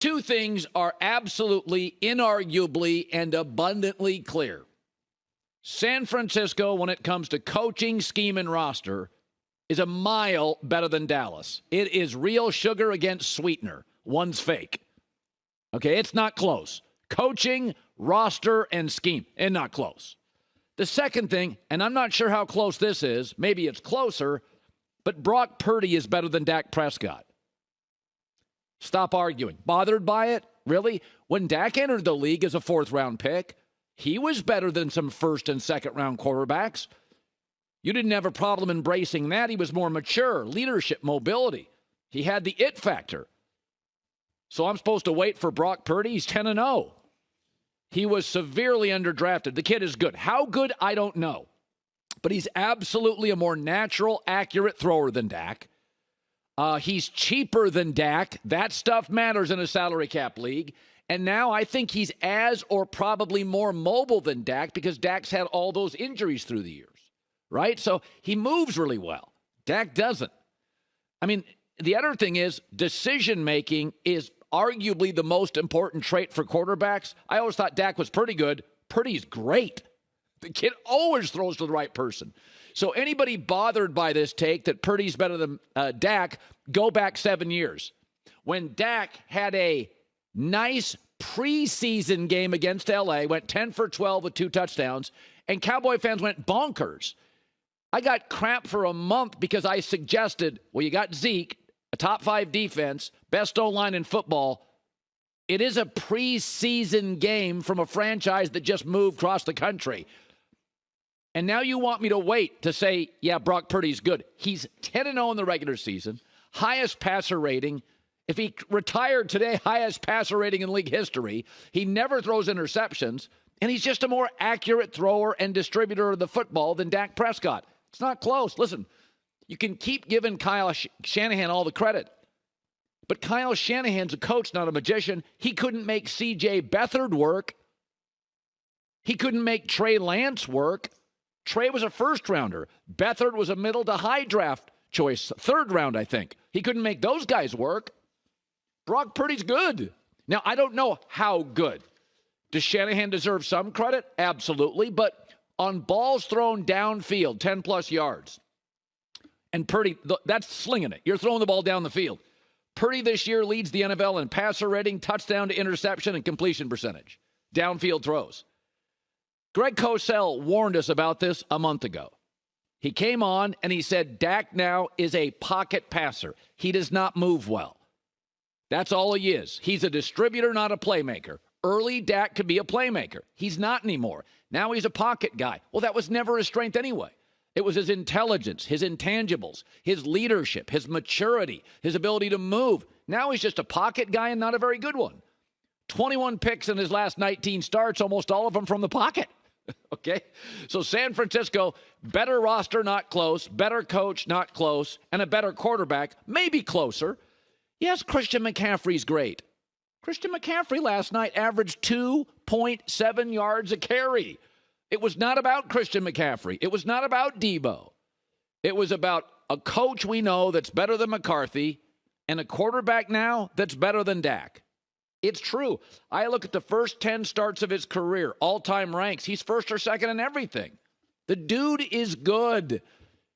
Two things are absolutely, inarguably, and abundantly clear. San Francisco, when it comes to coaching, scheme, and roster, is a mile better than Dallas. It is real sugar against sweetener. One's fake. Okay, it's not close. Coaching, roster, and scheme, and not close. The second thing, and I'm not sure how close this is, maybe it's closer, but Brock Purdy is better than Dak Prescott. Stop arguing. Bothered by it? Really? When Dak entered the league as a fourth-round pick, he was better than some first- and second-round quarterbacks. You didn't have a problem embracing that. He was more mature, leadership, mobility. He had the it factor. So I'm supposed to wait for Brock Purdy? He's 10-0. He was severely underdrafted. The kid is good. How good, I don't know. But he's absolutely a more natural, accurate thrower than Dak. He's cheaper than Dak. That stuff matters in a salary cap league. And now I think he's as or probably more mobile than Dak because Dak's had all those injuries through the years, right? So he moves really well. Dak doesn't. I mean, the other thing is decision-making is arguably the most important trait for quarterbacks. I always thought Dak was pretty good. Purdy's great. The kid always throws to the right person. So anybody bothered by this take that Purdy's better than Dak, go back 7 years. When Dak had a nice preseason game against L.A., went 10 for 12 with 2 touchdowns, and Cowboy fans went bonkers. I got crap for a month because I suggested, well, you got Zeke, a top 5 defense, best O-line in football. It is a preseason game from a franchise that just moved across the country. And now you want me to wait to say, yeah, Brock Purdy's good. He's 10-0 in the regular season, highest passer rating. If he retired today, highest passer rating in league history. He never throws interceptions, and he's just a more accurate thrower and distributor of the football than Dak Prescott. It's not close. Listen, you can keep giving Kyle Shanahan all the credit, but Kyle Shanahan's a coach, not a magician. He couldn't make C.J. Beathard work. He couldn't make Trey Lance work. Trey was a first-rounder. Beathard was a middle to high draft choice, third round, I think. He couldn't make those guys work. Brock Purdy's good. Now, I don't know how good. Does Shanahan deserve some credit? Absolutely. But on balls thrown downfield, 10-plus yards, and Purdy, that's slinging it. You're throwing the ball down the field. Purdy this year leads the NFL in passer rating, touchdown to interception, and completion percentage. Downfield throws. Greg Cosell warned us about this a month ago. He came on and he said Dak now is a pocket passer. He does not move well. That's all he is. He's a distributor, not a playmaker. Early Dak could be a playmaker. He's not anymore. Now he's a pocket guy. Well, that was never his strength anyway. It was his intelligence, his intangibles, his leadership, his maturity, his ability to move. Now he's just a pocket guy and not a very good one. 21 picks in his last 19 starts, almost all of them from the pocket. Okay? So San Francisco, better roster, not close. Better coach, not close. And a better quarterback, maybe closer. Yes, Christian McCaffrey's great. Christian McCaffrey last night averaged 2.7 yards a carry. It was not about Christian McCaffrey. It was not about Debo. It was about a coach we know that's better than McCarthy and a quarterback now that's better than Dak. It's true. I look at the first 10 starts of his career, all-time ranks. He's first or second in everything. The dude is good.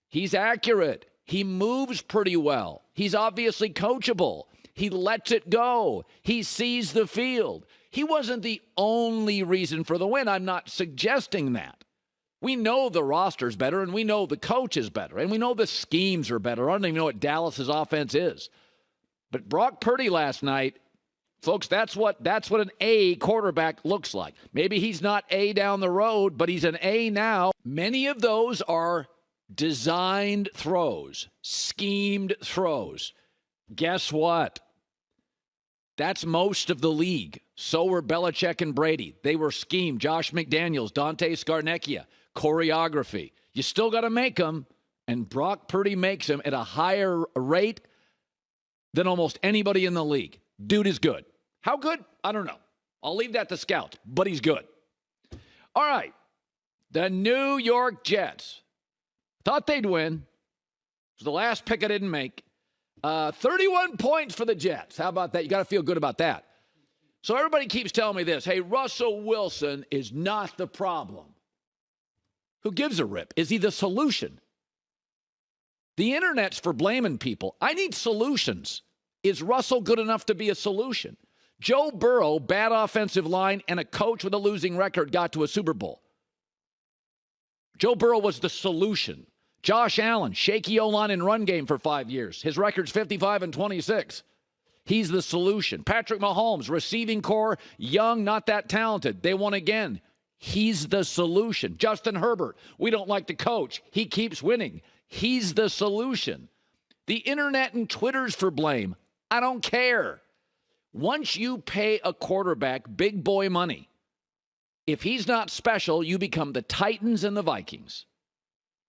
He's accurate. He moves pretty well. He's obviously coachable. He lets it go. He sees the field. He wasn't the only reason for the win. I'm not suggesting that. We know the roster's better, and we know the coach is better, and we know the schemes are better. I don't even know what Dallas's offense is. But Brock Purdy last night, folks, that's what an A quarterback looks like. Maybe he's not A down the road, but he's an A now. Many of those are designed throws, schemed throws. Guess what? That's most of the league. So were Belichick and Brady. They were schemed. Josh McDaniels, Dante Scarnecchia, choreography. You still got to make them, and Brock Purdy makes them at a higher rate than almost anybody in the league. Dude is good. How good? I don't know. I'll leave that to scouts, but he's good. All right. The New York Jets. Thought they'd win. It was the last pick I didn't make. 31 points for the Jets. How about that? You got to feel good about that. So everybody keeps telling me this. Hey, Russell Wilson is not the problem. Who gives a rip? Is he the solution? The internet's for blaming people. I need solutions. Is Russell good enough to be a solution? Joe Burrow, bad offensive line, and a coach with a losing record got to a Super Bowl. Joe Burrow was the solution. Josh Allen, shaky O-line and run game for 5 years. His record's 55-26. He's the solution. Patrick Mahomes, receiving core, young, not that talented. They won again. He's the solution. Justin Herbert, we don't like the coach. He keeps winning. He's the solution. The internet and Twitter's for blame. I don't care. Once you pay a quarterback big boy money, if he's not special, you become the Titans and the Vikings.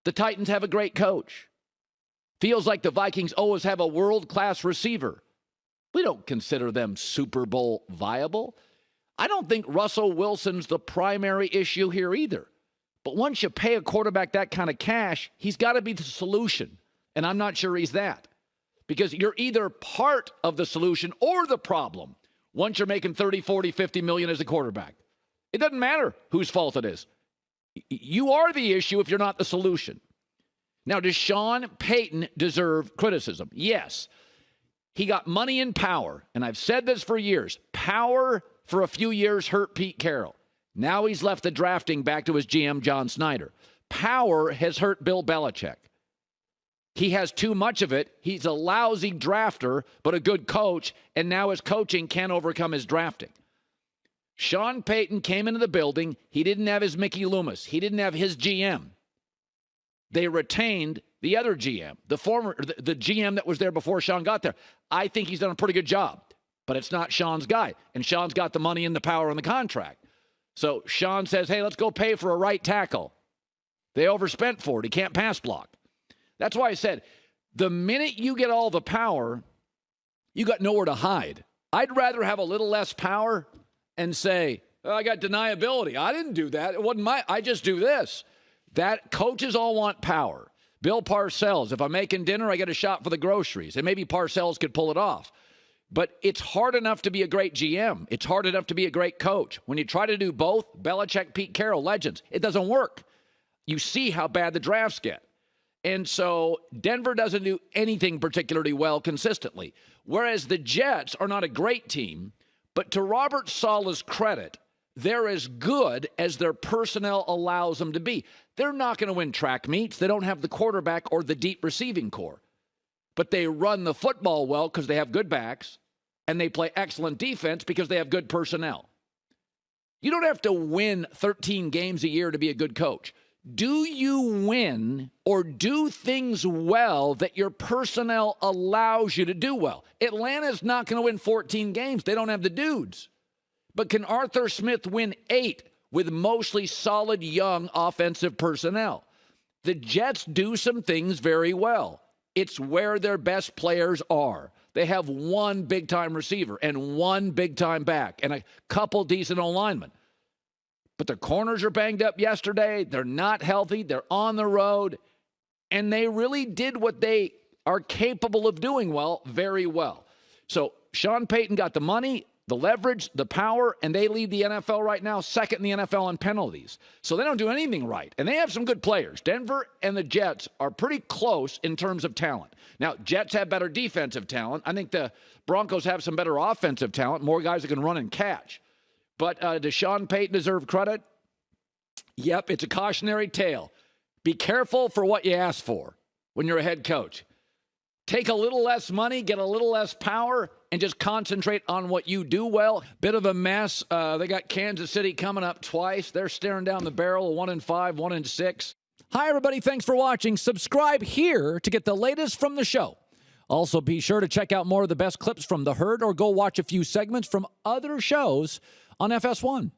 The Titans have a great coach. Feels like the Vikings always have a world-class receiver. We don't consider them Super Bowl viable. I don't think Russell Wilson's the primary issue here either. But once you pay a quarterback that kind of cash, he's got to be the solution. And I'm not sure he's that. Because you're either part of the solution or the problem once you're making 30, 40, 50 million as a quarterback. It doesn't matter whose fault it is. You are the issue if you're not the solution. Now, does Sean Payton deserve criticism? Yes. He got money and power, and I've said this for years. Power for a few years hurt Pete Carroll. Now he's left the drafting back to his GM, John Snyder. Power has hurt Bill Belichick. He has too much of it. He's a lousy drafter, but a good coach, and now his coaching can't overcome his drafting. Sean Payton came into the building. He didn't have his Mickey Loomis. He didn't have his GM. They retained the other GM, the GM that was there before Sean got there. I think he's done a pretty good job, but it's not Sean's guy. And Sean's got the money and the power and the contract. So Sean says, hey, let's go pay for a right tackle. They overspent for it. He can't pass block. That's why I said, the minute you get all the power, you got nowhere to hide. I'd rather have a little less power and say, oh, I got deniability. I didn't do that. It wasn't I just do this. That coaches all want power. Bill Parcells, if I'm making dinner, I get a shot for the groceries. And maybe Parcells could pull it off. But it's hard enough to be a great GM. It's hard enough to be a great coach. When you try to do both, Belichick, Pete Carroll, legends, it doesn't work. You see how bad the drafts get. And so Denver doesn't do anything particularly well consistently. Whereas the Jets are not a great team, but to Robert Saleh's credit, they're as good as their personnel allows them to be. They're not going to win track meets. They don't have the quarterback or the deep receiving core. But they run the football well because they have good backs, and they play excellent defense because they have good personnel. You don't have to win 13 games a year to be a good coach. Do you win or do things well that your personnel allows you to do well? Atlanta's not going to win 14 games. They don't have the dudes. But can Arthur Smith win 8 with mostly solid young offensive personnel? The Jets do some things very well. It's where their best players are. They have one big-time receiver and one big-time back and a couple decent O-linemen. But their corners are banged up yesterday. They're not healthy. They're on the road. And they really did what they are capable of doing well, very well. So Sean Payton got the money, the leverage, the power, and they lead the NFL right now second in the NFL on penalties. So they don't do anything right. And they have some good players. Denver and the Jets are pretty close in terms of talent. Now, Jets have better defensive talent. I think the Broncos have some better offensive talent, more guys that can run and catch. But does Sean Payton deserve credit? Yep, it's a cautionary tale. Be careful for what you ask for when you're a head coach. Take a little less money, get a little less power, and just concentrate on what you do well. Bit of a mess. They got Kansas City coming up twice. They're staring down the barrel of 1-5, 1-6. Hi, everybody. Thanks for watching. Subscribe here to get the latest from the show. Also, be sure to check out more of the best clips from The Herd or go watch a few segments from other shows on FS1.